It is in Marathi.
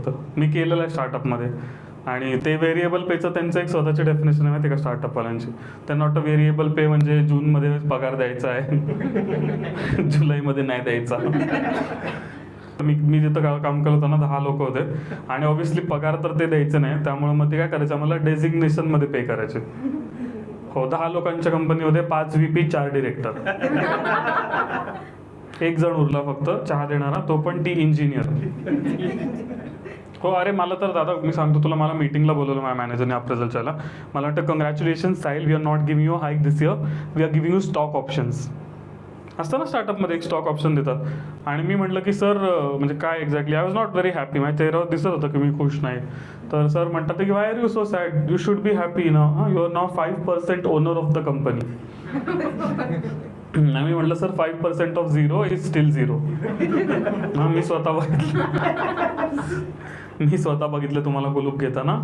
फक्त. मी केलेलं आहे स्टार्टअपमध्ये. आणि ते व्हेरिएबल पेचं त्यांचं एक स्वतःची डेफिनेशन आहे माहिती का स्टार्टअपवाल्यांची. त्यांना वाटतं व्हेरिएबल पे म्हणजे जूनमध्ये पगार द्यायचा आहे, जुलैमध्ये नाही द्यायचा. मी जिथं काम करत होतो ना 10 लोक होते आणि ऑब्व्हियसली पगार तर ते द्यायचं नाही, त्यामुळे मग ते काय करायचं आम्हाला डेझिग्नेशनमध्ये पे करायचे. हो, 10 लोकांच्या कंपनीमध्ये 5 VP 4 डिरेक्टर. एक जण उरला फक्त चहा देणारा, तो पण टी इंजिनियर. हो, अरे मला तर दादा मी सांगतो तुला, मला मीटिंगला बोलवलं माझ्या मॅनेजरने अप्रेझलच्याला. मला वाटतं congratulation Sahil, we are not giving you hike this year, we are giving you stock options. असतं ना स्टार्टअपमध्ये एक स्टॉक ऑप्शन देतात. आणि मी म्हटलं की सर म्हणजे काय exactly, I was not very happy. माझ्या चेहऱ्यावर दिसत होतं की मी खुश नाही. तर सर म्हणतात की why are you so sad, you should be happy ना, you are now 5% owner of the company. मी म्हटलं सर 5% ऑफ 0 इज स्टील 0. मी स्वतः बघितलं तुम्हाला कुलूप घेताना.